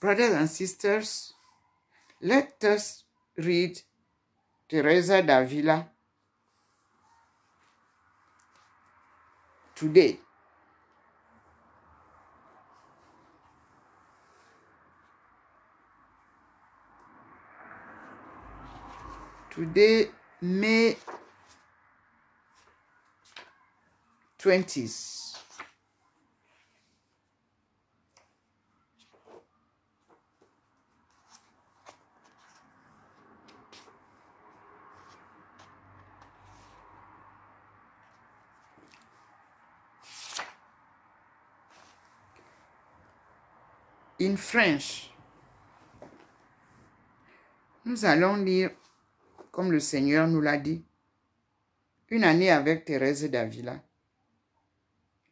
Brothers and sisters, let us read Teresa d'Avila today. Today, May 20th. In French, nous allons lire, comme le Seigneur nous l'a dit, une année avec Thérèse d'Avila.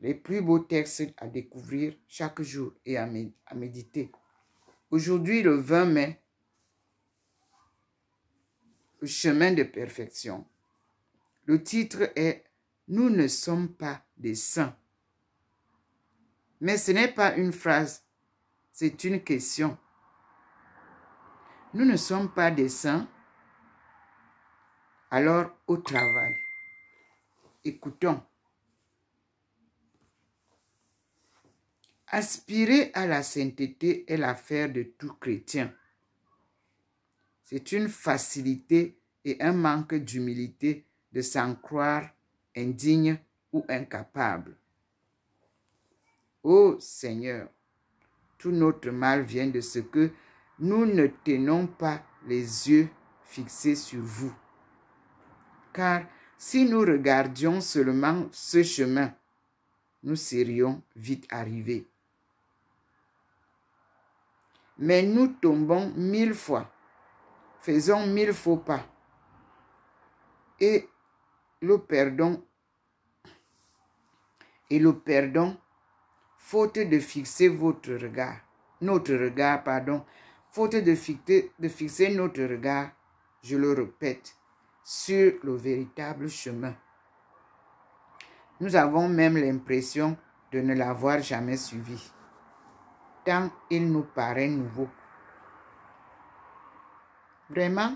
Les plus beaux textes à découvrir chaque jour et à méditer. Aujourd'hui, le 20 mai, le chemin de perfection. Le titre est « Nous ne sommes pas des saints ». Mais ce n'est pas une phrase, c'est une question. Nous ne sommes pas des saints, alors au travail. Écoutons. Aspirer à la sainteté est l'affaire de tout chrétien. C'est une facilité et un manque d'humilité de s'en croire indigne ou incapable. Ô Seigneur, tout notre mal vient de ce que nous ne tenons pas les yeux fixés sur vous. Car si nous regardions seulement ce chemin, nous serions vite arrivés. Mais nous tombons 1000 fois, faisons 1000 faux pas et le perdons, faute de fixer notre regard, faute de fixer notre regard, je le répète, sur le véritable chemin. Nous avons même l'impression de ne l'avoir jamais suivi, tant il nous paraît nouveau. Vraiment,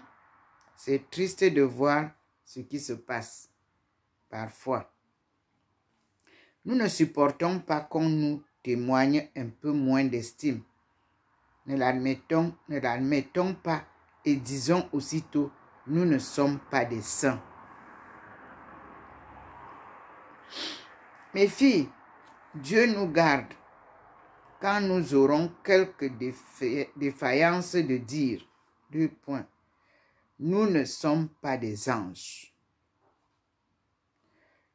c'est triste de voir ce qui se passe parfois. Nous ne supportons pas qu'on nous témoigne un peu moins d'estime. Ne l'admettons pas et disons aussitôt, nous ne sommes pas des saints. Mes filles, Dieu nous garde quand nous aurons quelques défaillances de dire, 2 points, nous ne sommes pas des anges.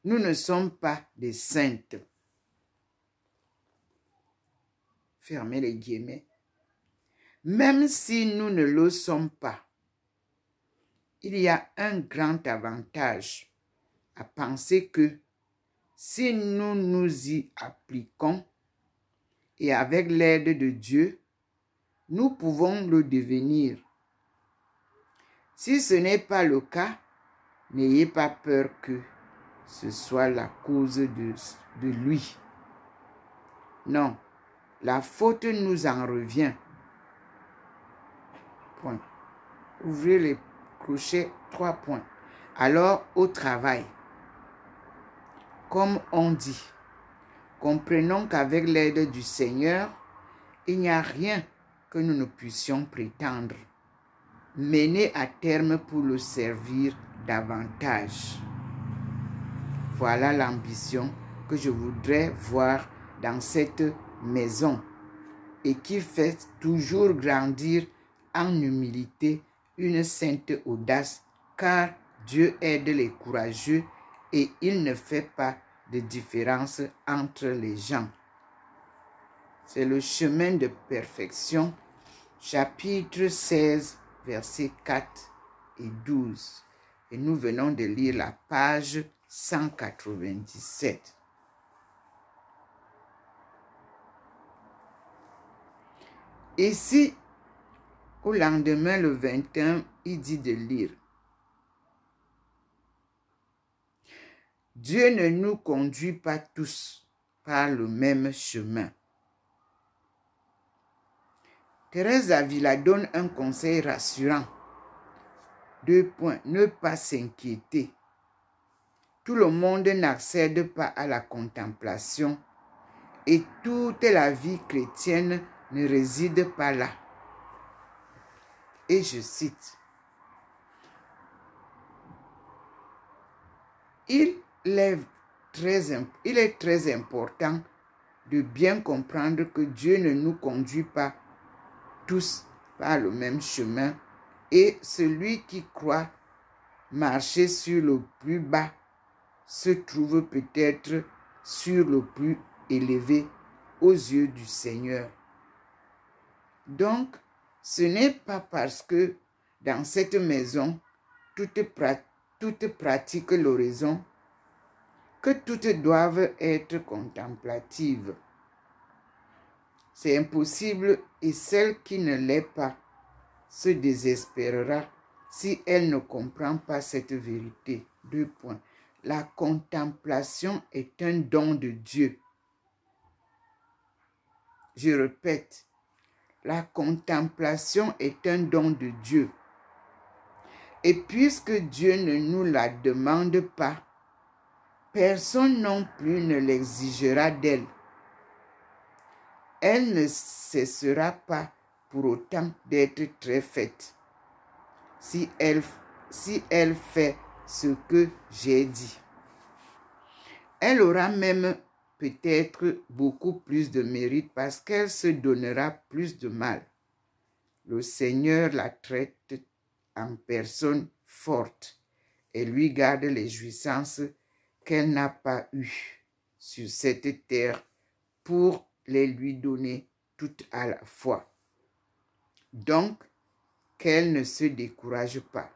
Nous ne sommes pas des saintes. Fermez les guillemets. Même si nous ne le sommes pas, il y a un grand avantage à penser que si nous nous y appliquons et avec l'aide de Dieu, nous pouvons le devenir. Si ce n'est pas le cas, n'ayez pas peur que ce soit la cause de lui. Non, la faute nous en revient. Point. Ouvrez les crochets, 3 points. Alors, au travail. Comme on dit, comprenons qu'avec l'aide du Seigneur, il n'y a rien que nous ne puissions prétendre mener à terme pour le servir davantage. Voilà l'ambition que je voudrais voir dans cette maison et qui fait toujours grandir en humilité une sainte audace, car Dieu aide les courageux et il ne fait pas de différence entre les gens. C'est le chemin de perfection, chapitre 16, versets 4 et 12. Et nous venons de lire la page 197. Et si, au lendemain, le 21, il dit de lire, Dieu ne nous conduit pas tous par le même chemin. Thérèse d'Avila donne un conseil rassurant. 2 points. Ne pas s'inquiéter. Tout le monde n'accède pas à la contemplation et toute la vie chrétienne ne réside pas là. Et je cite, il est très important de bien comprendre que Dieu ne nous conduit pas tous par le même chemin et celui qui croit marcher sur le plus bas se trouve peut-être sur le plus élevé aux yeux du Seigneur. Donc, ce n'est pas parce que dans cette maison, toutes pratiquent l'oraison que toutes doivent être contemplatives. C'est impossible et celle qui ne l'est pas se désespérera si elle ne comprend pas cette vérité. 2 points. La contemplation est un don de Dieu. Je répète, la contemplation est un don de Dieu. Et puisque Dieu ne nous la demande pas, personne non plus ne l'exigera d'elle. Elle ne cessera pas pour autant d'être très faite si elle fait ce que j'ai dit. Elle aura même peut-être beaucoup plus de mérite parce qu'elle se donnera plus de mal. Le Seigneur la traite en personne forte et lui garde les jouissances qu'elle n'a pas eues sur cette terre pour les lui donner toutes à la fois. Donc, qu'elle ne se décourage pas,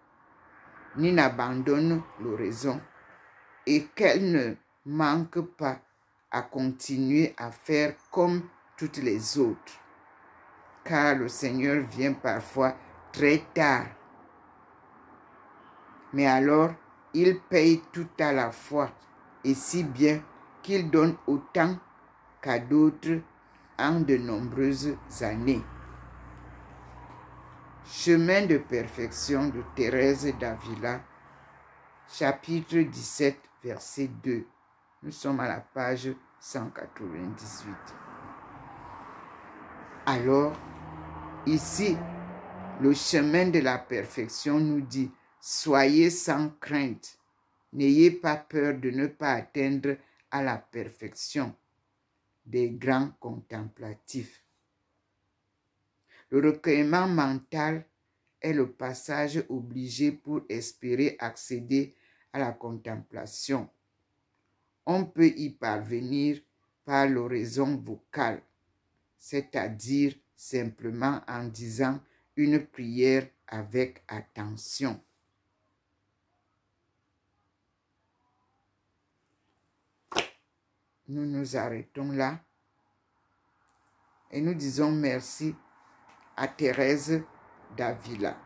ni n'abandonne l'oraison, et qu'elle ne manque pas à continuer à faire comme toutes les autres, car le Seigneur vient parfois très tard. Mais alors, il paye tout à la fois, et si bien qu'il donne autant qu'à d'autres en de nombreuses années. Chemin de perfection de Thérèse d'Avila, chapitre 17, verset 2. Nous sommes à la page 198. Alors, ici, le chemin de la perfection nous dit « Soyez sans crainte, n'ayez pas peur de ne pas atteindre à la perfection des grands contemplatifs. » Le recueillement mental est le passage obligé pour espérer accéder à la contemplation. On peut y parvenir par l'oraison vocale, c'est-à-dire simplement en disant une prière avec attention. Nous nous arrêtons là et nous disons merci à Thérèse d'Avila.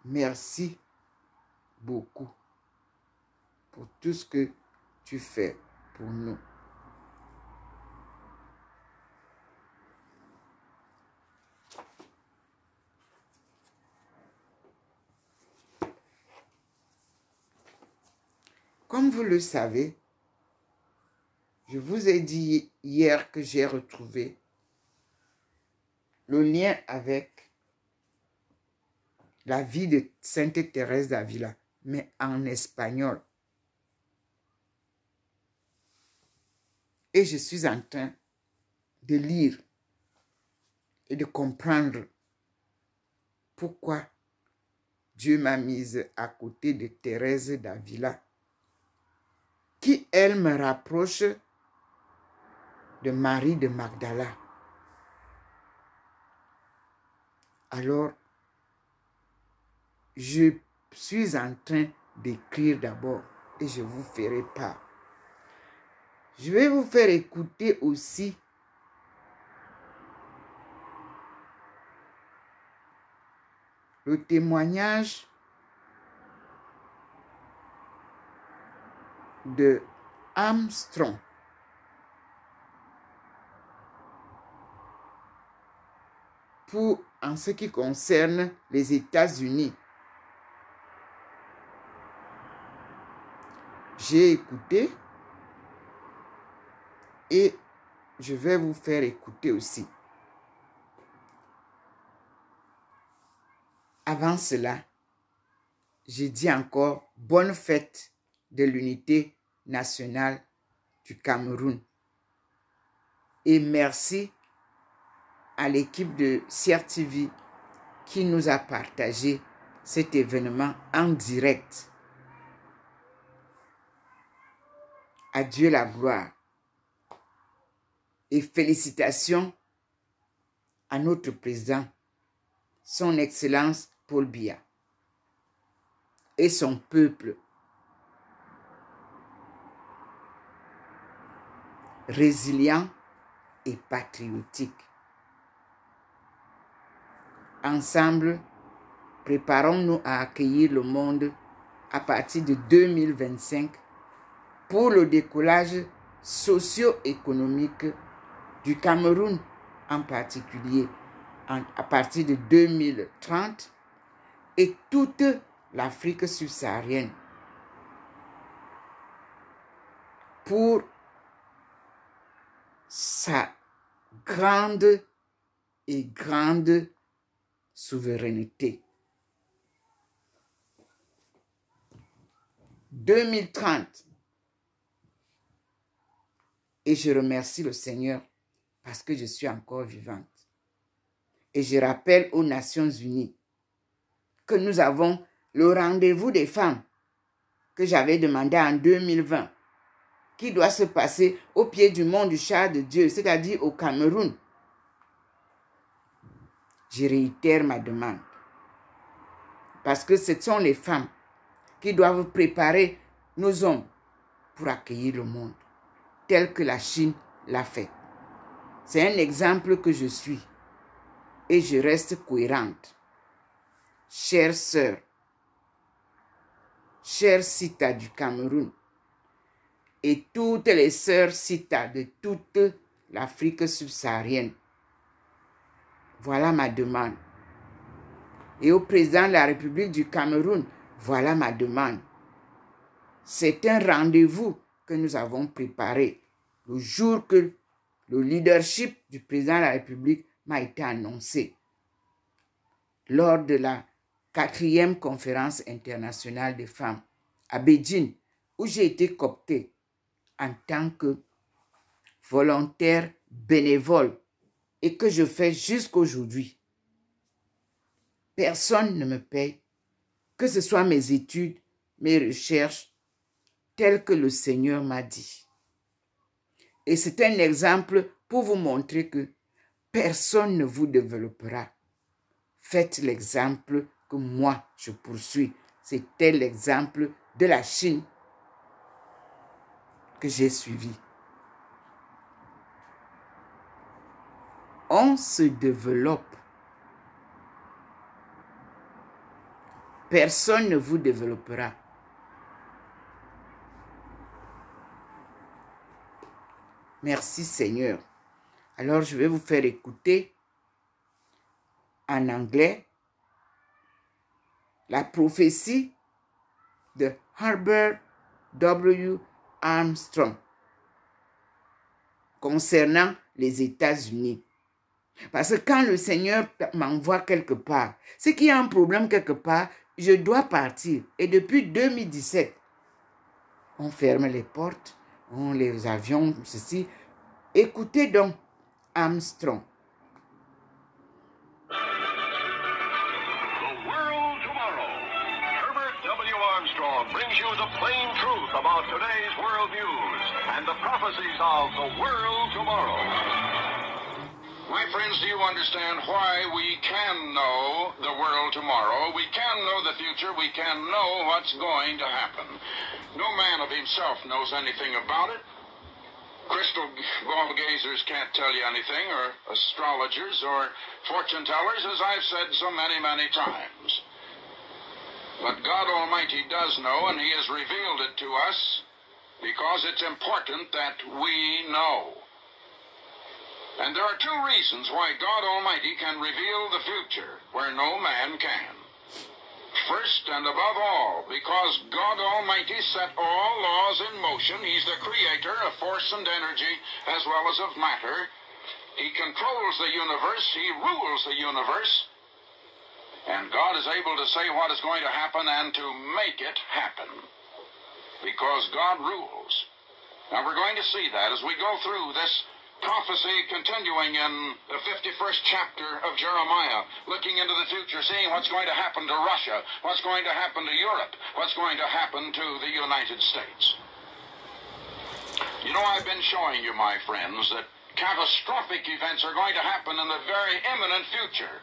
Merci beaucoup pour tout ce que tu fais pour nous. Comme vous le savez, je vous ai dit hier que j'ai retrouvé le lien avec la vie de Sainte Thérèse d'Avila, mais en espagnol. Et je suis en train de lire et de comprendre pourquoi Dieu m'a mise à côté de Thérèse d'Avila, qui, elle, me rapproche de Marie de Magdala. Alors, je suis en train d'écrire d'abord et je vous ferai part. Je vais vous faire écouter aussi le témoignage de Armstrong, en ce qui concerne les États-Unis. J'ai écouté et je vais vous faire écouter aussi. Avant cela, j'ai dit encore bonne fête de l'unité nationale du Cameroun. Et merci à l'équipe de CRTV qui nous a partagé cet événement en direct. À Dieu la gloire. Et félicitations à notre président, son Excellence Paul Biya, et son peuple résilient et patriotique. Ensemble, préparons-nous à accueillir le monde à partir de 2025 pour le décollage socio-économique du Cameroun en particulier à partir de 2030 et toute l'Afrique subsaharienne pour sa grande souveraineté. 2030. Et je remercie le Seigneur parce que je suis encore vivante. Et je rappelle aux Nations Unies que nous avons le rendez-vous des femmes que j'avais demandé en 2020, qui doit se passer au pied du mont du char de Dieu, c'est-à-dire au Cameroun. Je réitère ma demande. Parce que ce sont les femmes qui doivent préparer nos hommes pour accueillir le monde, tel que la Chine l'a fait. C'est un exemple que je suis et je reste cohérente. Chères sœurs, chères Sita du Cameroun et toutes les sœurs Sita de toute l'Afrique subsaharienne, voilà ma demande. Et au président de la République du Cameroun, voilà ma demande. C'est un rendez-vous que nous avons préparé le jour que le leadership du président de la République m'a été annoncé lors de la 4e conférence internationale des femmes à Beijing, où j'ai été cooptée en tant que volontaire bénévole et que je fais jusqu'aujourd'hui. Personne ne me paye, que ce soit mes études, mes recherches, telles que le Seigneur m'a dit. Et c'est un exemple pour vous montrer que personne ne vous développera. Faites l'exemple que moi je poursuis. C'était l'exemple de la Chine que j'ai suivi. On se développe. Personne ne vous développera. Merci Seigneur. Alors je vais vous faire écouter en anglais la prophétie de Herbert W. Armstrong concernant les États-Unis. Parce que quand le Seigneur m'envoie quelque part, c'est qu'il y a un problème quelque part, je dois partir. Et depuis 2017, on ferme les portes, les avions, ceci. Écoutez donc Armstrong. The world tomorrow. Herbert W. Armstrong brings you the plain truth about today's world news and the prophecies of the world tomorrow. My friends, do you understand why we can know the world tomorrow? We can know the future. We can know what's going to happen. No man of himself knows anything about it. Crystal ball gazers can't tell you anything, or astrologers, or fortune tellers, as I've said so many, many times. But God Almighty does know, and He has revealed it to us because it's important that we know. And there are two reasons why God Almighty can reveal the future where no man can. First and above all, because God Almighty set all laws in motion. He's the creator of force and energy as well as of matter. He controls the universe. He rules the universe. And God is able to say what is going to happen and to make it happen. Because God rules. Now we're going to see that as we go through this prophecy continuing in the 51st chapter of Jeremiah, looking into the future, seeing what's going to happen to Russia, what's going to happen to Europe, what's going to happen to the United States. You know, I've been showing you, my friends, that catastrophic events are going to happen in the very imminent future.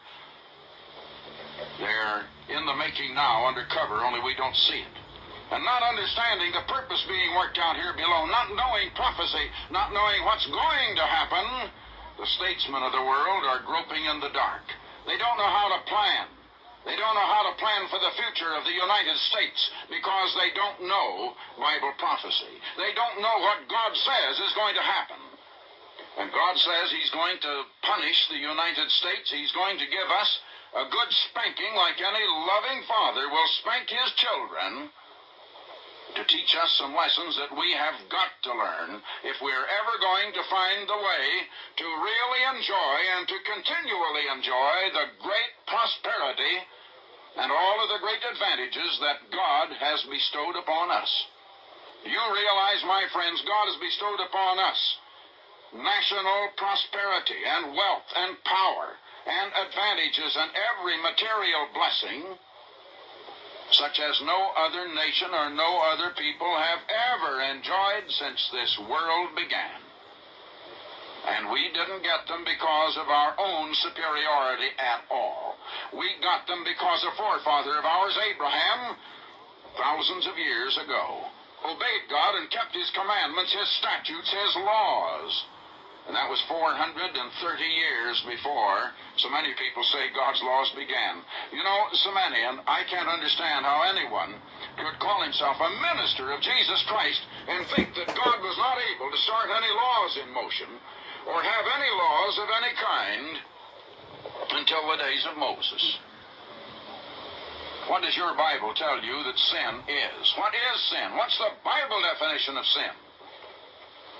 They're in the making now, under cover, only we don't see it. And not understanding the purpose being worked out here below, not knowing prophecy, not knowing what's going to happen, the statesmen of the world are groping in the dark. They don't know how to plan. They don't know how to plan for the future of the United States because they don't know Bible prophecy. They don't know what God says is going to happen. And God says He's going to punish the United States. He's going to give us a good spanking like any loving father will spank his children, to teach us some lessons that we have got to learn if we're ever going to find the way to really enjoy and to continually enjoy the great prosperity and all of the great advantages that God has bestowed upon us. You realize, my friends, God has bestowed upon us national prosperity and wealth and power and advantages and every material blessing such as no other nation or no other people have ever enjoyed since this world began. And we didn't get them because of our own superiority at all. We got them because a forefather of ours, Abraham, thousands of years ago, obeyed God and kept His commandments, His statutes, His laws. And that was 430 years before so many people say God's laws began. You know, so many, and I can't understand how anyone could call himself a minister of Jesus Christ and think that God was not able to start any laws in motion or have any laws of any kind until the days of Moses. What does your Bible tell you that sin is? What is sin? What's the Bible definition of sin?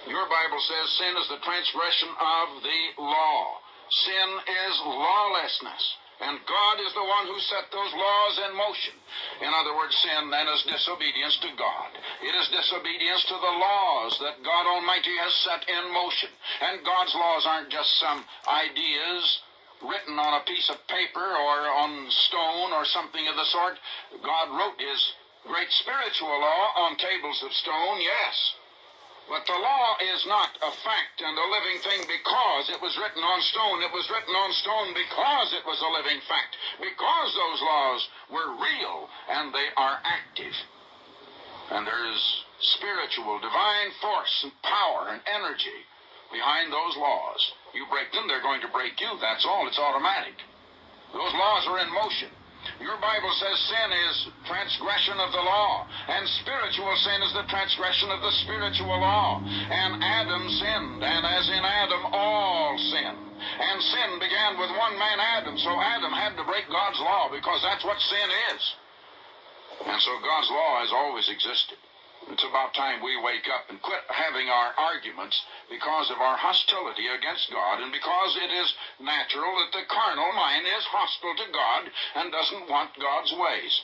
Your Bible says sin is the transgression of the law. Sin is lawlessness. And God is the one who set those laws in motion. In other words, sin then is disobedience to God. It is disobedience to the laws that God Almighty has set in motion. And God's laws aren't just some ideas written on a piece of paper or on stone or something of the sort. God wrote His great spiritual law on tables of stone, yes. But the law is not a fact and a living thing because it was written on stone. It was written on stone because it was a living fact, because those laws were real and they are active. And there's spiritual, divine force and power and energy behind those laws. You break them, they're going to break you. That's all. It's automatic. Those laws are in motion. Your Bible says sin is transgression of the law, and spiritual sin is the transgression of the spiritual law. And Adam sinned, and as in Adam all sin. And sin began with one man, Adam, so Adam had to break God's law because that's what sin is. And so God's law has always existed. It's about time we wake up and quit having our arguments because of our hostility against God and because it is natural that the carnal mind is hostile to God and doesn't want God's ways.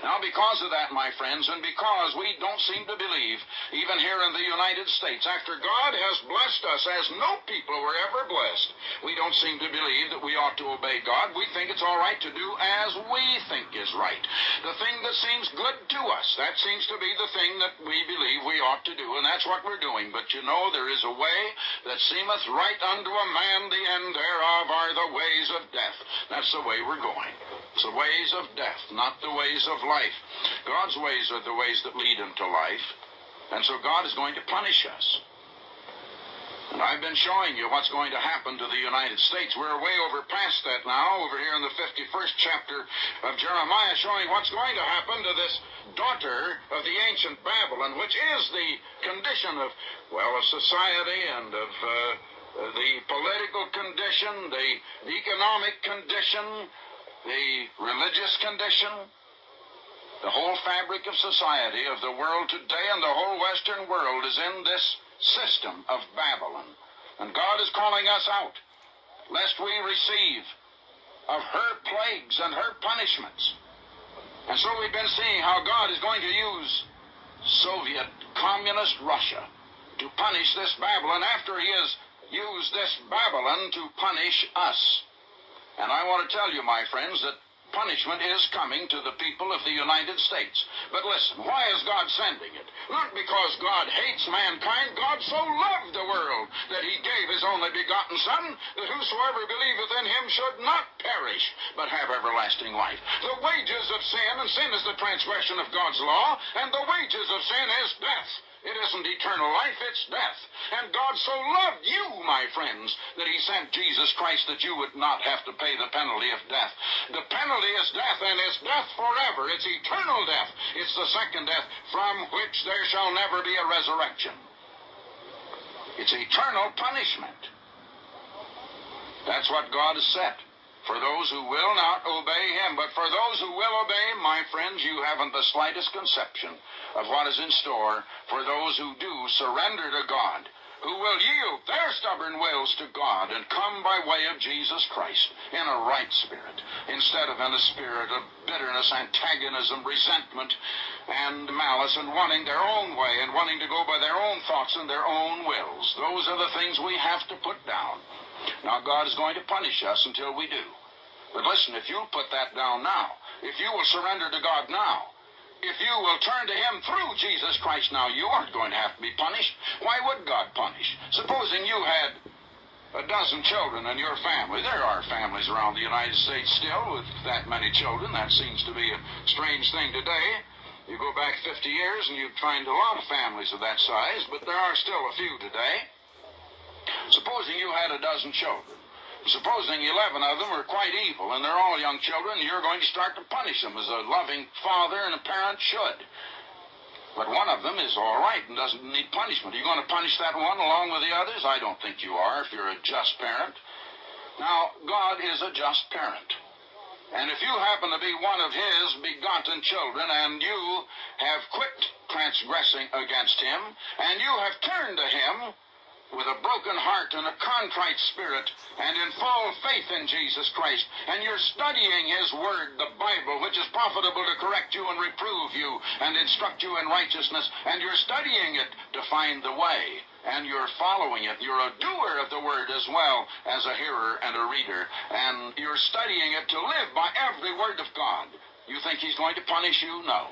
Now, because of that, my friends, and because we don't seem to believe, even here in the United States, after God has blessed us as no people were ever blessed, we don't seem to believe that we ought to obey God. We think it's all right to do as we think is right. The thing that seems good to us, that seems to be the thing that we believe we ought to do, and that's what we're doing. But you know, there is a way that seemeth right unto a man, the end thereof are the ways of death. That's the way we're going. It's the ways of death, not the ways of life. God's ways are the ways that lead into life. And so God is going to punish us. And I've been showing you what's going to happen to the United States. We're way over past that now, over here in the 51st chapter of Jeremiah, showing what's going to happen to this daughter of the ancient Babylon, which is the condition of, well, of society and of the political condition, the economic condition, the religious condition, the whole fabric of society of the world today, and the whole Western world is in this system of Babylon. And God is calling us out, lest we receive of her plagues and her punishments. And so we've been seeing how God is going to use Soviet communist Russia to punish this Babylon after he has used this Babylon to punish us. And I want to tell you, my friends, that punishment is coming to the people of the United States. But listen, why is God sending it? Not because God hates mankind. God so loved the world that he gave his only begotten Son, that whosoever believeth in him should not perish, but have everlasting life. The wages of sin, and sin is the transgression of God's law, and the wages of sin is death. It isn't eternal life, it's death. And God so loved you, my friends, that he sent Jesus Christ that you would not have to pay the penalty of death. The penalty is death, and it's death forever. It's eternal death. It's the second death, from which there shall never be a resurrection. It's eternal punishment. That's what God has set for those who will not obey him. But for those who will obey, my friends, you haven't the slightest conception of what is in store for those who do surrender to God, who will yield their stubborn wills to God and come by way of Jesus Christ in a right spirit, instead of in a spirit of bitterness, antagonism, resentment, and malice, and wanting their own way and wanting to go by their own thoughts and their own wills. Those are the things we have to put down. Now, God is going to punish us until we do. But listen, if you'll put that down now, if you will surrender to God now, if you will turn to him through Jesus Christ now, you aren't going to have to be punished. Why would God punish? Supposing you had a dozen children in your family. There are families around the United States still with that many children. That seems to be a strange thing today. You go back 50 years and you'd find a lot of families of that size, but there are still a few today. Supposing you had a dozen children. Supposing 11 of them are quite evil, and they're all young children, you're going to start to punish them as a loving father and a parent should. But one of them is all right and doesn't need punishment. Are you going to punish that one along with the others? I don't think you are if you're a just parent. Now, God is a just parent. And if you happen to be one of his begotten children and you have quit transgressing against him and you have turned to him with a broken heart and a contrite spirit, and in full faith in Jesus Christ, and you're studying his word, the Bible, which is profitable to correct you and reprove you and instruct you in righteousness, and you're studying it to find the way, and you're following it. You're a doer of the word as well as a hearer and a reader, and you're studying it to live by every word of God. You think he's going to punish you? No.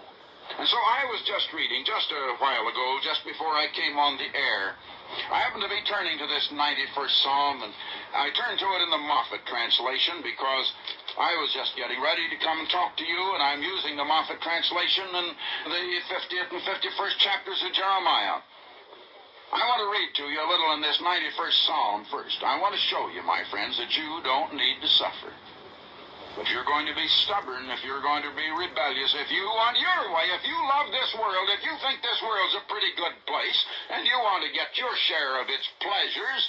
And so I was just reading, just a while ago, just before I came on the air, I happened to be turning to this 91st Psalm, and I turned to it in the Moffat translation because I was just getting ready to come and talk to you, and I'm using the Moffat translation in the 50th and 51st chapters of Jeremiah. I want to read to you a little in this 91st Psalm first. I want to show you, my friends, that you don't need to suffer. If you're going to be stubborn, if you're going to be rebellious, if you want your way, if you love this world, if you think this world's a pretty good place, and you want to get your share of its pleasures,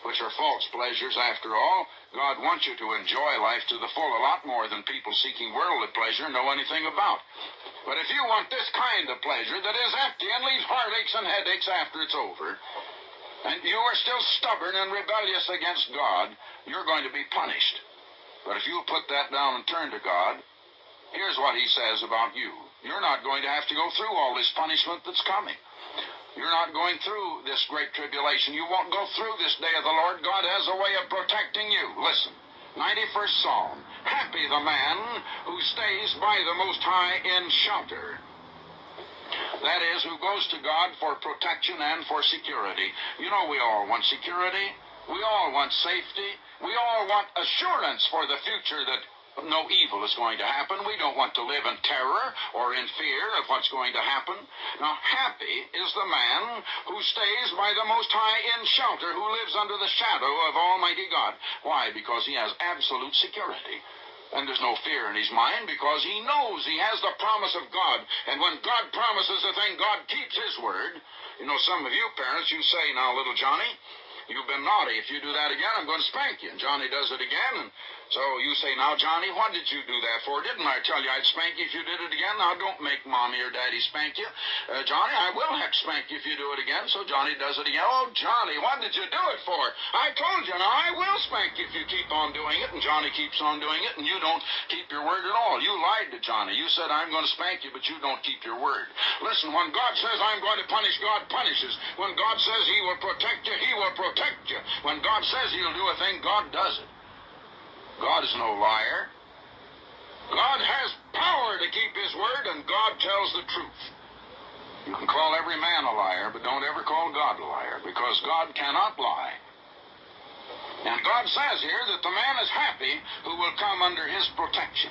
which are false pleasures after all, God wants you to enjoy life to the full a lot more than people seeking worldly pleasure know anything about. But if you want this kind of pleasure that is empty and leaves heartaches and headaches after it's over, and you are still stubborn and rebellious against God, you're going to be punished. But if you'll put that down and turn to God, here's what he says about you. You're not going to have to go through all this punishment that's coming. You're not going through this great tribulation. You won't go through this day of the Lord. God has a way of protecting you. Listen, 91st Psalm. Happy the man who stays by the Most High in shelter. That is, who goes to God for protection and for security. You know, we all want security. We all want safety. We all want assurance for the future that no evil is going to happen. We don't want to live in terror or in fear of what's going to happen. Now, happy is the man who stays by the Most High in shelter, who lives under the shadow of Almighty God. Why? Because he has absolute security. And there's no fear in his mind because he knows he has the promise of God. And when God promises a thing, God keeps his word. You know, some of you parents, you say, now, little Johnny, you've been naughty. If you do that again, I'm going to spank you. And Johnny does it again, and so you say, now, Johnny, what did you do that for? Didn't I tell you I'd spank you if you did it again? Now, don't make Mommy or Daddy spank you. Johnny, I will have to spank you if you do it again. So Johnny does it again. Oh, Johnny, what did you do it for? I told you, now, I will spank you if you keep on doing it. And Johnny keeps on doing it, and you don't keep your word at all. You lied to Johnny. You said, I'm going to spank you, but you don't keep your word. Listen, when God says I'm going to punish, God punishes. When God says he will protect you, he will protect you. When God says he'll do a thing, God does it. God is no liar. God has power to keep his word, and God tells the truth. You can call every man a liar, but don't ever call God a liar, because God cannot lie. And God says here that the man is happy who will come under his protection,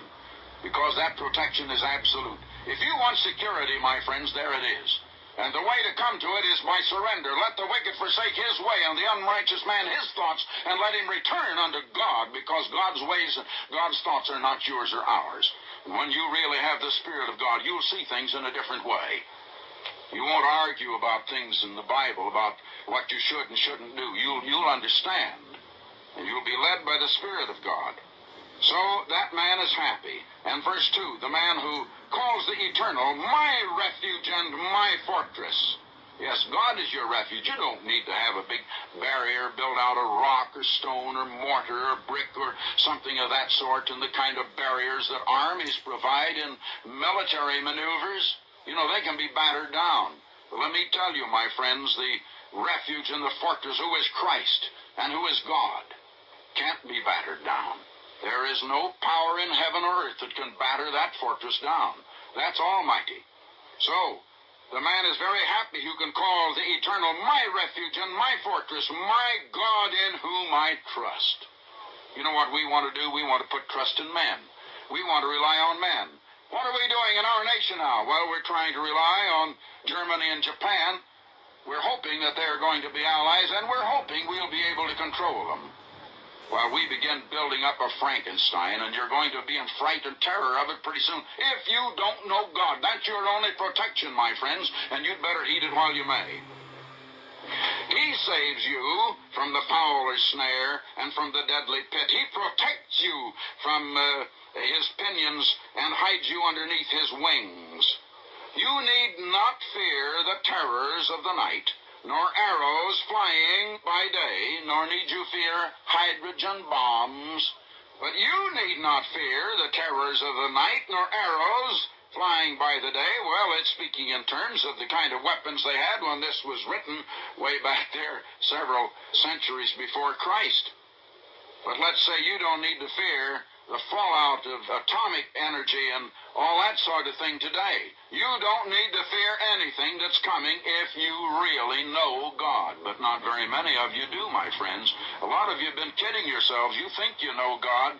because that protection is absolute. If you want security, my friends, there it is. And the way to come to it is by surrender. Let the wicked forsake his way, and the unrighteous man his thoughts, and let him return unto God, because God's ways and God's thoughts are not yours or ours. And when you really have the Spirit of God, you'll see things in a different way. You won't argue about things in the Bible, about what you should and shouldn't do. You'll understand, and you'll be led by the Spirit of God. So that man is happy. And verse 2, the man who calls the eternal my refuge and my fortress. Yes, God is your refuge. You don't need to have a big barrier built out of rock or stone or mortar or brick or something of that sort, and the kind of barriers that armies provide in military maneuvers. You know, they can be battered down. But let me tell you, my friends, the refuge and the fortress, who is Christ and who is God, can't be battered down. There is no power in heaven or earth that can batter that fortress down. That's almighty. So, the man is very happy who can call the eternal my refuge and my fortress, my God in whom I trust. You know what we want to do? We want to put trust in men. We want to rely on men. What are we doing in our nation now? Well, we're trying to rely on Germany and Japan. We're hoping that they're going to be allies, and we're hoping we'll be able to control them. While we begin building up a Frankenstein, and you're going to be in fright and terror of it pretty soon. If you don't know God, that's your only protection, my friends, and you'd better heed it while you may. He saves you from the fowler's snare and from the deadly pit. He protects you from his pinions and hides you underneath his wings. You need not fear the terrors of the night, nor arrows flying by day, nor need you fear hydrogen bombs. But you need not fear the terrors of the night, nor arrows flying by the day. Well, it's speaking in terms of the kind of weapons they had when this was written way back there several centuries before Christ. But let's say you don't need to fear the fallout of atomic energy and all that sort of thing today. You don't need to fear anything that's coming if you really know God. But not very many of you do, my friends. A lot of you have been kidding yourselves. You think you know God.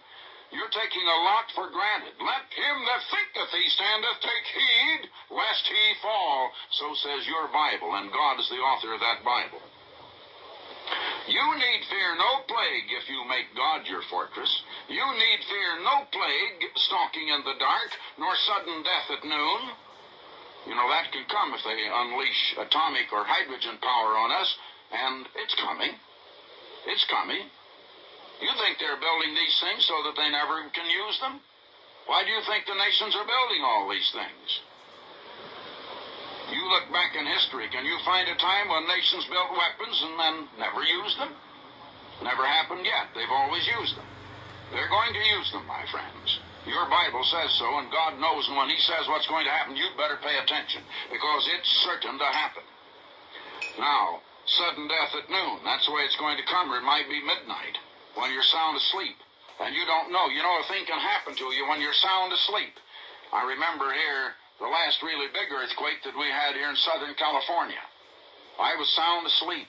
You're taking a lot for granted. Let him that thinketh he standeth take heed, lest he fall. So says your Bible, and God is the author of that Bible. You need fear no plague if you make God your fortress. You need fear no plague stalking in the dark, nor sudden death at noon. You know, that can come if they unleash atomic or hydrogen power on us, and it's coming. It's coming. You think they're building these things so that they never can use them? Why do you think the nations are building all these things? You look back in history, can you find a time when nations built weapons and then never used them? Never happened yet. They've always used them. They're going to use them, my friends. Your Bible says so, and God knows, and when he says what's going to happen, you'd better pay attention, because it's certain to happen. Now, sudden death at noon, that's the way it's going to come, or it might be midnight, when you're sound asleep, and you don't know. You know, a thing can happen to you when you're sound asleep. I remember here the last really big earthquake that we had here in Southern California. I was sound asleep.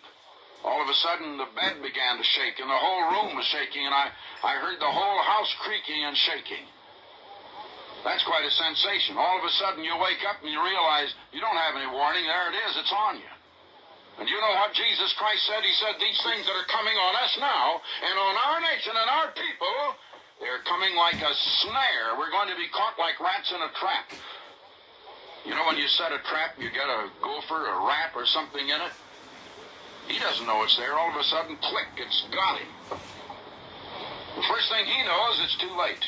All of a sudden, the bed began to shake, and the whole room was shaking, and I heard the whole house creaking and shaking. That's quite a sensation. All of a sudden, you wake up and you realize you don't have any warning. There it is. It's on you. And you know what Jesus Christ said? He said these things that are coming on us now and on our nation and our people, they're coming like a snare. We're going to be caught like rats in a trap. You know, when you set a trap, you get a gopher, a rat, or something in it. He doesn't know it's there. All of a sudden, click, it's got him. The first thing he knows, it's too late.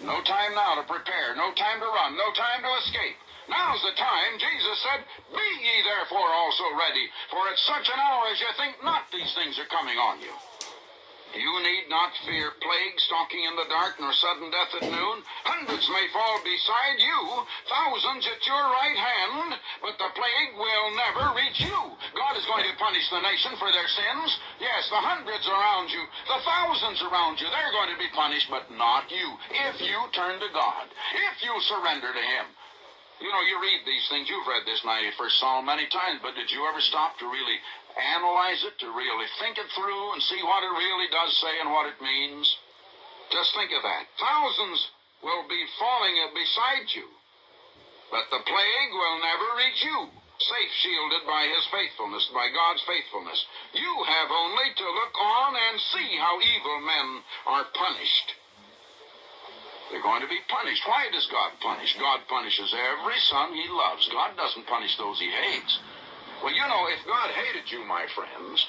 No time now to prepare, no time to run, no time to escape. Now's the time, Jesus said, be ye therefore also ready, for at such an hour as you think not, these things are coming on you. You need not fear plague stalking in the dark, nor sudden death at noon. Hundreds may fall beside you, thousands at your right hand, but the plague will never reach you. God is going to punish the nation for their sins. Yes, the hundreds around you, the thousands around you, they're going to be punished, but not you, if you turn to God, if you surrender to Him. You know, you read these things, you've read this 91st Psalm many times, but did you ever stop to really analyze it, to really think it through and see what it really does say and what it means? Just think of that. Thousands will be falling beside you, but the plague will never reach you. Safe shielded by His faithfulness, by God's faithfulness. You have only to look on and see how evil men are punished. They're going to be punished. Why does God punish? God punishes every son He loves. God doesn't punish those He hates. Well, you know, if God hated you, my friends,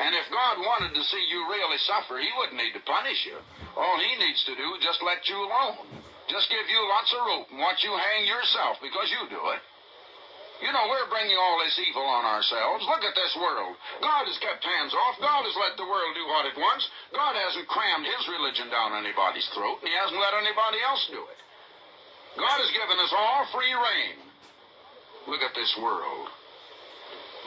and if God wanted to see you really suffer, He wouldn't need to punish you. All He needs to do is just let you alone. Just give you lots of rope and watch you hang yourself because you do it. You know, we're bringing all this evil on ourselves. Look at this world. God has kept hands off. God has let the world do what it wants. God hasn't crammed His religion down anybody's throat, and He hasn't let anybody else do it. God has given us all free rein. Look at this world.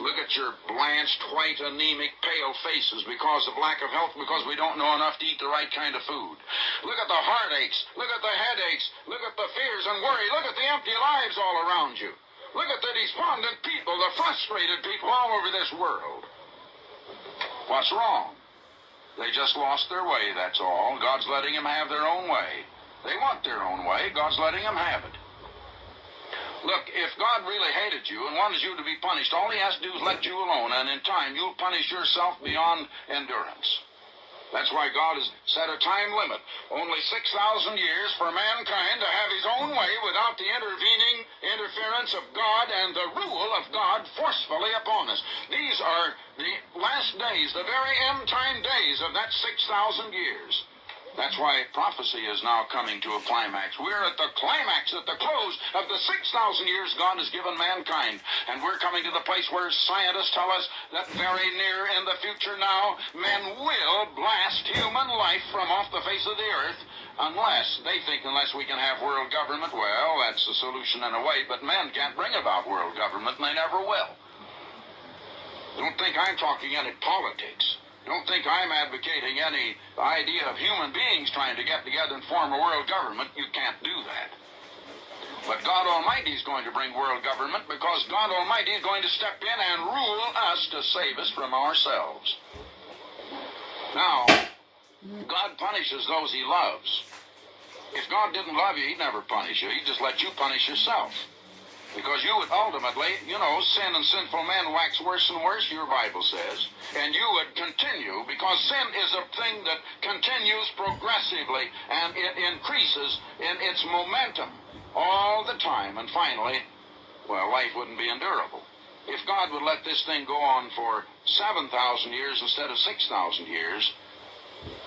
Look at your blanched, white, anemic, pale faces because of lack of health, because we don't know enough to eat the right kind of food. Look at the heartaches. Look at the headaches. Look at the fears and worry. Look at the empty lives all around you. Look at the despondent people, the frustrated people all over this world. What's wrong? They just lost their way, that's all. God's letting them have their own way. They want their own way. God's letting them have it. Look, if God really hated you and wanted you to be punished, all He has to do is let you alone, and in time you'll punish yourself beyond endurance. That's why God has set a time limit. Only 6,000 years for mankind to have his own way without the intervening interference of God and the rule of God forcefully upon us. These are the last days, the very end time days of that 6,000 years. That's why prophecy is now coming to a climax. We're at the climax, at the close of the 6,000 years God has given mankind. And we're coming to the place where scientists tell us that very near in the future now, men will blast human life from off the face of the earth unless we can have world government. Well, that's the solution in a way, but men can't bring about world government, and they never will. Don't think I'm talking any politics. Don't think I'm advocating any idea of human beings trying to get together and form a world government. You can't do that. But God Almighty is going to bring world government because God Almighty is going to step in and rule us to save us from ourselves. Now, God punishes those He loves. If God didn't love you, He'd never punish you. He'd just let you punish yourself. Because you would ultimately, sin and sinful men wax worse and worse, your Bible says. And you would continue, because sin is a thing that continues progressively, and it increases in its momentum all the time. And finally, life wouldn't be endurable. If God would let this thing go on for 7,000 years instead of 6,000 years,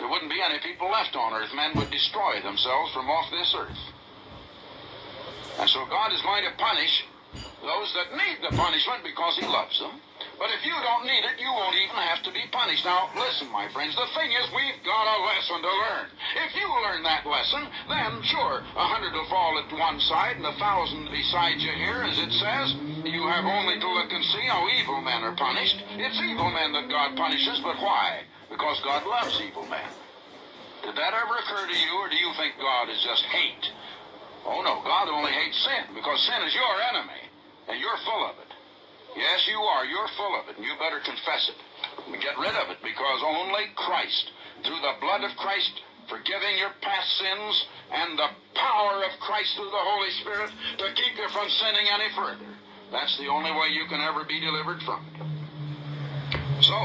there wouldn't be any people left on earth. Men would destroy themselves from off this earth. And so God is going to punish those that need the punishment because He loves them. But if you don't need it, you won't even have to be punished. Now, listen, my friends, the thing is we've got a lesson to learn. If you learn that lesson, then sure, 100 will fall at one side and 1,000 beside you here, as it says. You have only to look and see how evil men are punished. It's evil men that God punishes, but why? Because God loves evil men. Did that ever occur to you, or do you think God is just hate? Oh no, God only hates sin, because sin is your enemy, and you're full of it. Yes, you are. You're full of it, and you better confess it and get rid of it, because only Christ, through the blood of Christ, forgiving your past sins, and the power of Christ through the Holy Spirit to keep you from sinning any further. That's the only way you can ever be delivered from it. So,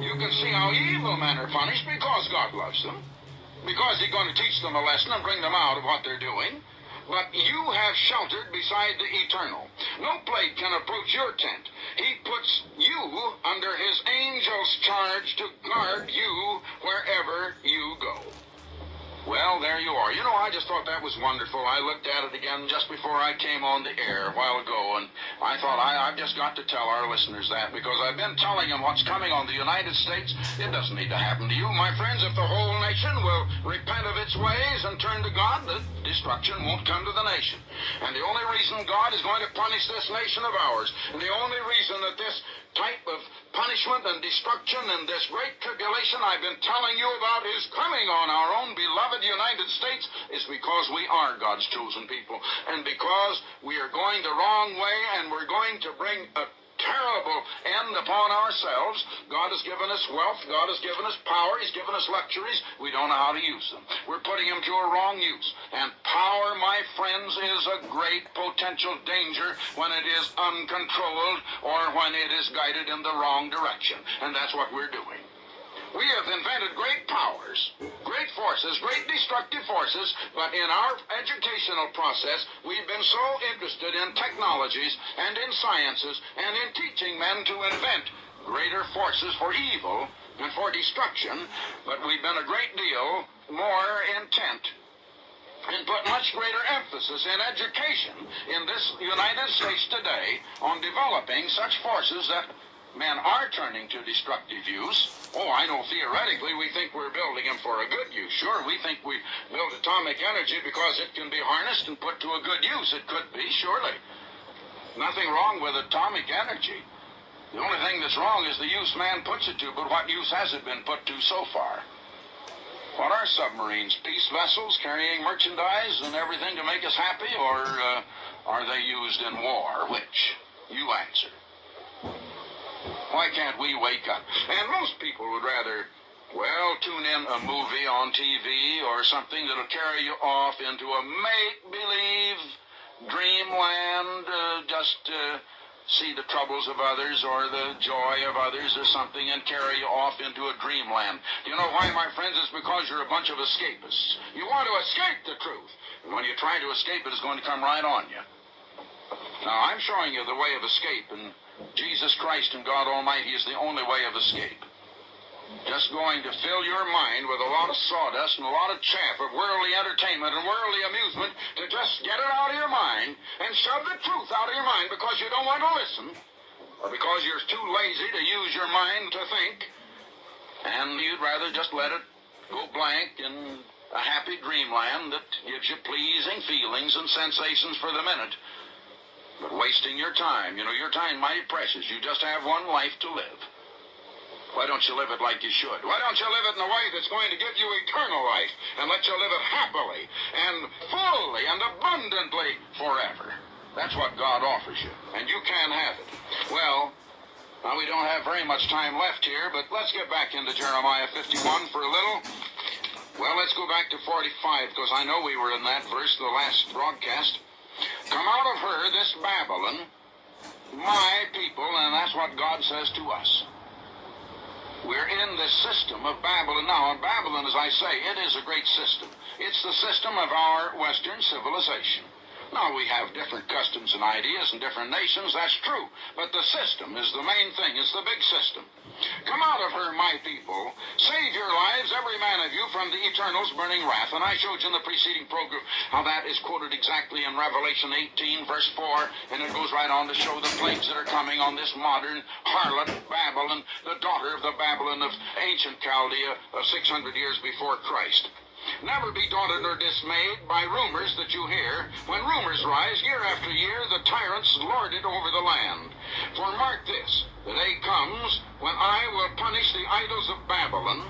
you can see how evil men are punished because God loves them, because He's going to teach them a lesson and bring them out of what they're doing. But you have sheltered beside the eternal. No plague can approach your tent. He puts you under His angels charged to guard you wherever you go. Well, there you are. You know, I just thought that was wonderful. I looked at it again just before I came on the air a while ago, and I thought I've just got to tell our listeners that, because I've been telling them what's coming on the United States. It doesn't need to happen to you, my friends. If the whole nation will repent of its ways and turn to God, the destruction won't come to the nation. And the only reason God is going to punish this nation of ours, and the only reason that this type of punishment and destruction and this great tribulation I've been telling you about is coming on our own beloved United States is because we are God's chosen people, and because we are going the wrong way, and we're going to bring a terrible end upon ourselves. God has given us wealth, God has given us power, He's given us luxuries. We don't know how to use them. We're putting them to a wrong use. And power, my friends, is a great potential danger when it is uncontrolled or when it is guided in the wrong direction. And that's what we're doing. We have invented great powers, great forces, great destructive forces, but in our educational process, we've been so interested in technologies and in sciences and in teaching men to invent greater forces for evil and for destruction, but we've been a great deal more intent and put much greater emphasis in education in this United States today on developing such forces that men are turning to destructive use. Oh, I know theoretically we think we're building them for a good use. Sure, we think we build atomic energy because it can be harnessed and put to a good use. It could be, surely. Nothing wrong with atomic energy. The only thing that's wrong is the use man puts it to, but what use has it been put to so far? What are submarines? Peace vessels carrying merchandise and everything to make us happy, or are they used in war? Which? You answer. Why can't we wake up? And most people would rather, well, tune in a movie on TV or something that'll carry you off into a make-believe dreamland, just see the troubles of others or the joy of others or something and carry you off into a dreamland. You know why, my friends? It's because you're a bunch of escapists. You want to escape the truth. And when you try to escape it, it's going to come right on you. Now, I'm showing you the way of escape, and Jesus Christ and God Almighty is the only way of escape. Just going to fill your mind with a lot of sawdust and a lot of chaff of worldly entertainment and worldly amusement to just get it out of your mind and shove the truth out of your mind because you don't want to listen or because you're too lazy to use your mind to think, and you'd rather just let it go blank in a happy dreamland that gives you pleasing feelings and sensations for the minute. But wasting your time. You know, your time mighty precious. You just have one life to live. Why don't you live it like you should? Why don't you live it in a way that's going to give you eternal life and let you live it happily and fully and abundantly forever? That's what God offers you, and you can have it. Well, now we don't have very much time left here, but let's get back into Jeremiah 51 for a little. Well, let's go back to 45, because I know we were in that verse, the last broadcast. Come out of her, this Babylon, my people, and that's what God says to us. We're in this system of Babylon now, and Babylon, as I say, it is a great system. It's the system of our Western civilization. Now, we have different customs and ideas in different nations, that's true, but the system is the main thing. It's the big system. Come out of her, my people. Save your lives, every man of you, from the Eternal's burning wrath. And I showed you in the preceding program how that is quoted exactly in Revelation 18, verse 4, and it goes right on to show the plagues that are coming on this modern harlot, Babylon, the daughter of the Babylon of ancient Chaldea of 600 years before Christ. Never be daunted or dismayed by rumors that you hear. When rumors rise year after year, the tyrants lord it over the land. For mark this, the day comes when I will punish the idols of Babylon.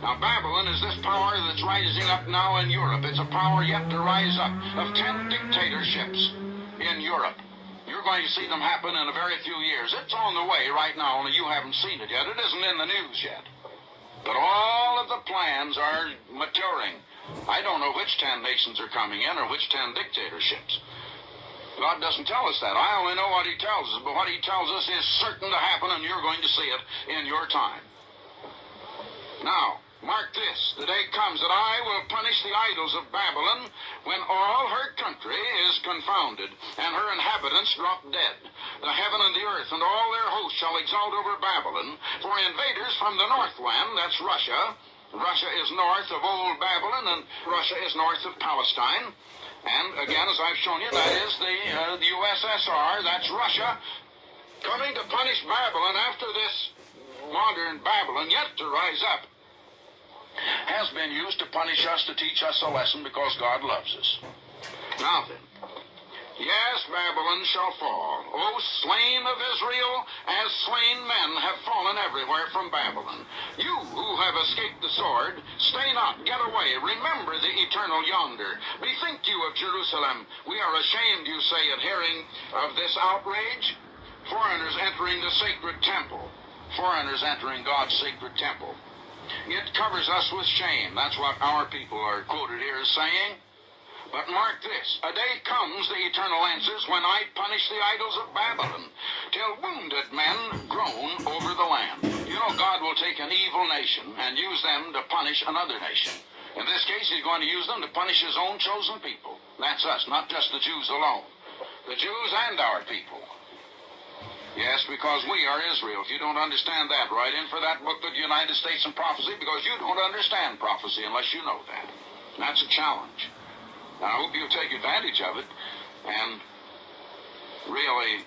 Now, Babylon is this power that's rising up now in Europe. It's a power yet to rise up of 10 dictatorships in Europe. You're going to see them happen in a very few years. It's on the way right now, only you haven't seen it yet. It isn't in the news yet. But all of the plans are maturing. I don't know which 10 nations are coming in or which 10 dictatorships. God doesn't tell us that. I only know what He tells us, but what He tells us is certain to happen, and you're going to see it in your time. Now, Mark this, the day comes that I will punish the idols of Babylon when all her country is confounded and her inhabitants drop dead. The heaven and the earth and all their hosts shall exult over Babylon, for invaders from the northland, that's Russia. Russia is north of old Babylon and Russia is north of Palestine. And again, as I've shown you, that is the USSR, that's Russia, coming to punish Babylon after this modern Babylon yet to rise up has been used to punish us, to teach us a lesson, because God loves us. Now then, yes, Babylon shall fall. O slain of Israel, as slain men have fallen everywhere from Babylon. You who have escaped the sword, stay not, get away. Remember the eternal yonder. Bethink you of Jerusalem. We are ashamed, you say, at hearing of this outrage. Foreigners entering the sacred temple. Foreigners entering God's sacred temple. It covers us with shame. That's what our people are quoted here as saying. But mark this, a day comes, the eternal answers, when I punish the idols of Babylon, till wounded men groan over the land. You know, God will take an evil nation and use them to punish another nation. In this case, he's going to use them to punish his own chosen people. That's us, not just the Jews alone. The Jews and our people. Yes, because we are Israel. If you don't understand that, write in for that book, The United States and Prophecy, because you don't understand prophecy unless you know that. And that's a challenge. And I hope you'll take advantage of it and really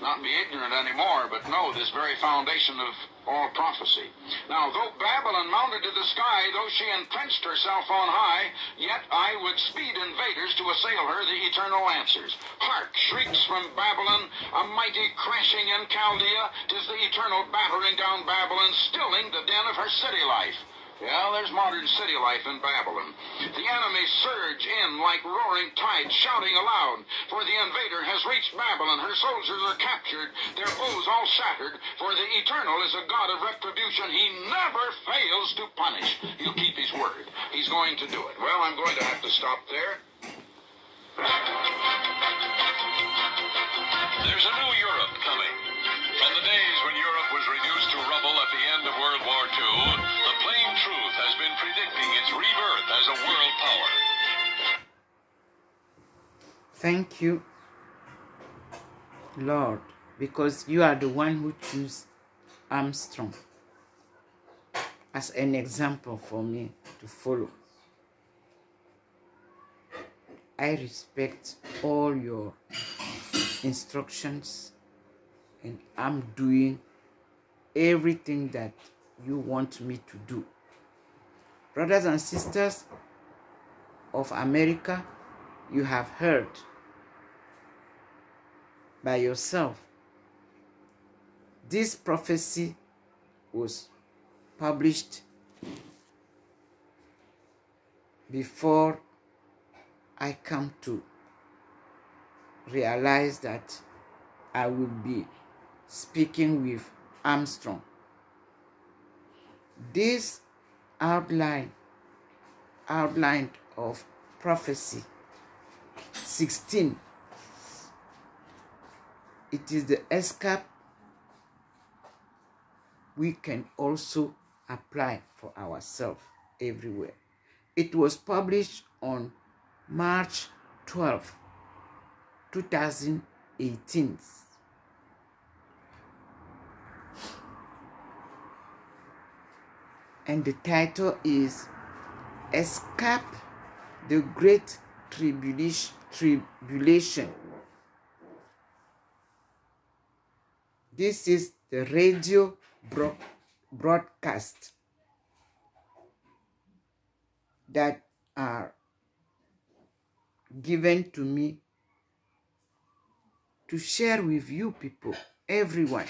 not be ignorant anymore, but know this very foundation of all prophecy. Now, though Babylon mounted to the sky, though she entrenched herself on high, yet I would speed invaders to assail her, the eternal answers. Hark, shrieks from Babylon, a mighty crashing in Chaldea. 'Tis the eternal battering down Babylon, stilling the din of her city life. Yeah, there's modern city life in Babylon. The enemy surge in like roaring tides, shouting aloud, for the invader has reached Babylon. Her soldiers are captured, their bows all shattered, for the Eternal is a God of retribution. He never fails to punish. He'll keep his word. He's going to do it. Well, I'm going to have to stop there. There's a new Europe coming. From the days when Europe was reduced to rubble at the end of World War II, the plain truth has been predicting its rebirth as a world power. Thank you, Lord, because you are the one who chose Armstrong as an example for me to follow. I respect all your instructions, and I'm doing everything that you want me to do. Brothers and sisters of America, you have heard by yourself. This prophecy was published before I come to realize that I will be speaking with Armstrong. This outline of prophecy 16, it is the escape we can also apply for ourselves everywhere. It was published on March 12, 2018. And the title is Escape the Great Tribulation. This is the radio broadcast that are given to me to share with you people, everyone.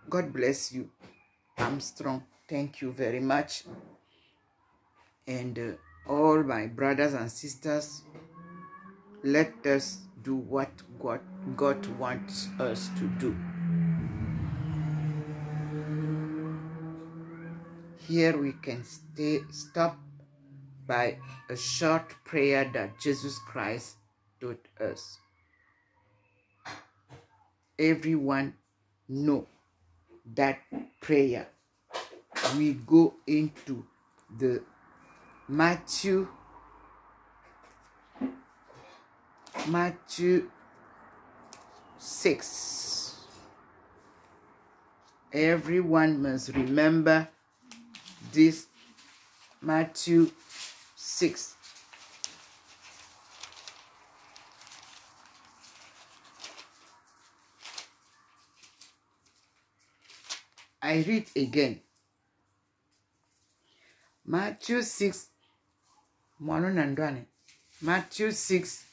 God bless you, Armstrong. Thank you very much. And all my brothers and sisters, let us do what God wants us to do. Here we can stop by a short prayer that Jesus Christ taught us. Everyone know that prayer. we go into the Matthew 6. Everyone must remember this Matthew 6. I read again. Matthew 6. Matthew 6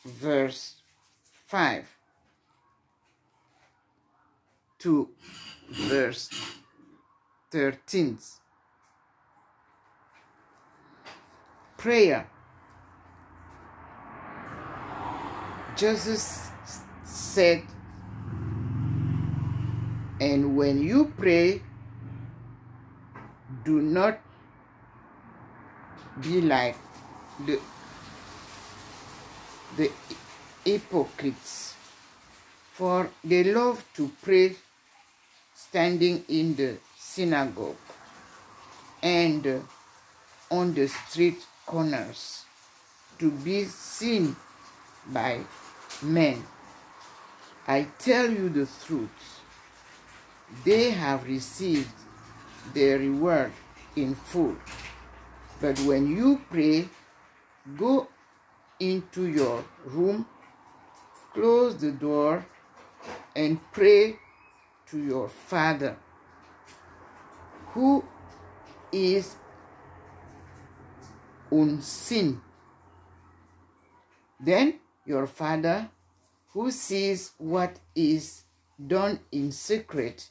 verse 5 to verse 13. Prayer. Jesus said, and when you pray, do not be like the hypocrites, for they love to pray standing in the synagogue and on the street corners to be seen by men. I tell you the truth, they have received their reward in full. But when you pray, go into your room, close the door, and pray to your Father who is unseen. Then your Father who sees what is done in secret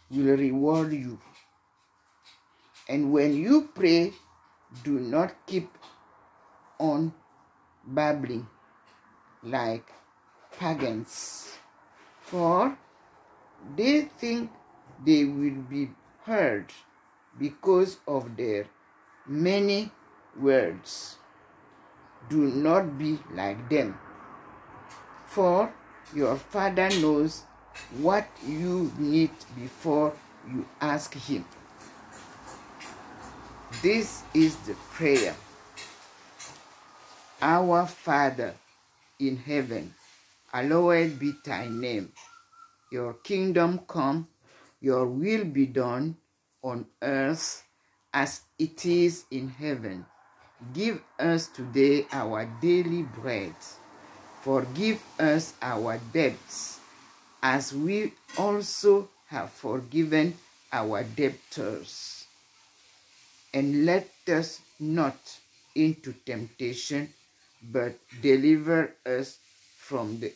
will reward you. And when you pray, do not keep on babbling like pagans, for they think they will be heard because of their many words. Do not be like them, for your Father knows what you need before you ask him. This is the prayer. Our Father in heaven, hallowed be thy name. Your kingdom come, your will be done on earth as it is in heaven. Give us today our daily bread. Forgive us our debts, as we also have forgiven our debtors. And let us not into temptation, but deliver us from the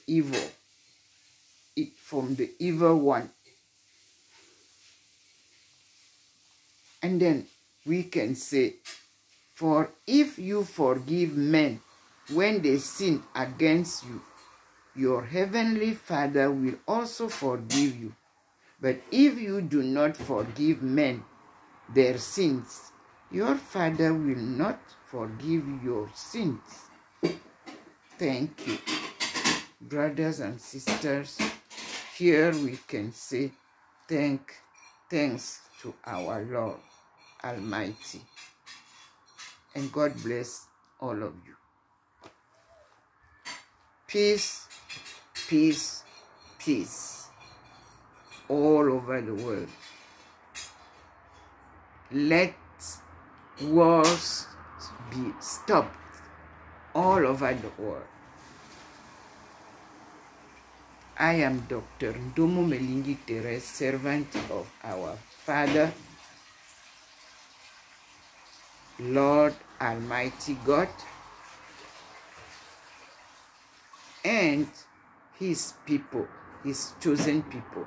evil one. And then we can say, for if you forgive men when they sin against you, your heavenly Father will also forgive you. But if you do not forgive men their sins, your Father will not forgive your sins. Thank you. Brothers and sisters, here we can say thanks to our Lord Almighty. And God bless all of you. Peace, peace, peace all over the world. Let wars be stopped all over the world. I am Dr. Ndomo Melingi Therese, servant of our Father, Lord Almighty God, and his people, his chosen people.